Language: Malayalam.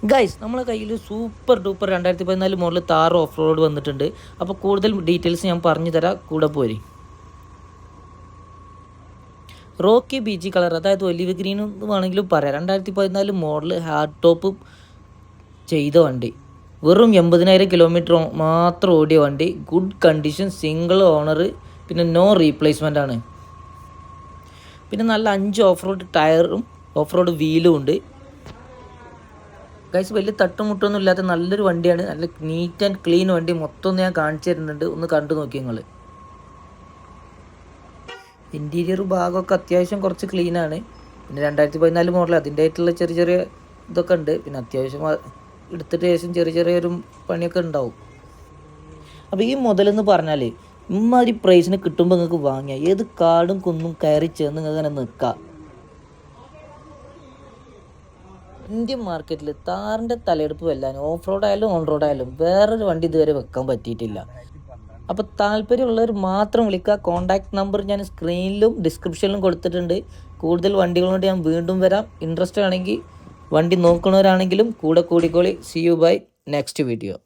ഗൈസ് നമ്മളെ കയ്യിൽ super duper 2014 model Thar off road വന്നിട്ടുണ്ട്. അപ്പോൾ കൂടുതൽ ഡീറ്റെയിൽസ് ഞാൻ പറഞ്ഞു തരാം, കൂടെ പോരി. റോക്കി ബീജി കളർ, അതായത് ഒലിവ് ഗ്രീൻ എന്ന് വേണമെങ്കിലും പറയാം. 2014 മോഡൽ ഹാർഡ് ടോപ്പ് ചെയ്ത വണ്ടി, വെറും 80,000 കിലോമീറ്റർ മാത്രം ഓടിയ വണ്ടി, ഗുഡ് കണ്ടീഷൻ, സിംഗിൾ ഓണർ, പിന്നെ നോ റീപ്ലേസ്മെൻ്റ് ആണ്. പിന്നെ നല്ല 5 ഓഫ് റോഡ് ടയറും ഓഫ് റോഡ് വീലും ഉണ്ട്. ഗൈസ് വലിയ തട്ടുമുട്ടൊന്നും ഇല്ലാത്ത നല്ലൊരു വണ്ടിയാണ്. നല്ല നീറ്റ് ആൻഡ് ക്ലീൻ വണ്ടി. മൊത്തം ഞാൻ കാണിച്ചു തരുന്നുണ്ട്, ഒന്ന് കണ്ടു നോക്കി നിങ്ങൾ. ഇൻറ്റീരിയർ ഭാഗമൊക്കെ അത്യാവശ്യം കുറച്ച് ക്ലീനാണ്. പിന്നെ 2014 മോഡൽ, അതിൻ്റെ ആയിട്ടുള്ള ചെറിയ ചെറിയ ഇതൊക്കെ ഉണ്ട്. പിന്നെ അത്യാവശ്യം എടുത്തിട്ട് ശേഷം ചെറിയ ചെറിയൊരു പണിയൊക്കെ ഉണ്ടാവും. അപ്പോൾ ഈ മുതലെന്ന് പറഞ്ഞാൽ ഇമ്മാതിരി പ്രൈസിന് കിട്ടുമ്പോൾ നിങ്ങൾക്ക് വാങ്ങിയാൽ ഏത് കാടും കുന്നും കയറി ചേർന്ന് നിങ്ങൾക്ക് അങ്ങനെ നിൽക്കാം. ഇന്ത്യൻ മാർക്കറ്റിൽ താറിൻ്റെ തലയെടുപ്പ് വെല്ലാനും ഓഫ് റോഡ് ആയാലും ഓൺ റോഡ് ആയാലും വേറൊരു വണ്ടി ഇതുവരെ വെക്കാൻ പറ്റിയിട്ടില്ല. അപ്പോൾ താല്പര്യമുള്ളവർ മാത്രം വിളിക്കുക. കോൺടാക്ട് നമ്പർ ഞാൻ സ്ക്രീനിലും ഡിസ്ക്രിപ്ഷനിലും കൊടുത്തിട്ടുണ്ട്. കൂടുതൽ വണ്ടികളോട് ഞാൻ വീണ്ടും വരാം. ഇൻട്രസ്റ്റ് ആണെങ്കിൽ വണ്ടി നോക്കുന്നവരാണെങ്കിലും കൂടെ കൂടിക്കോളി. See you bye next video.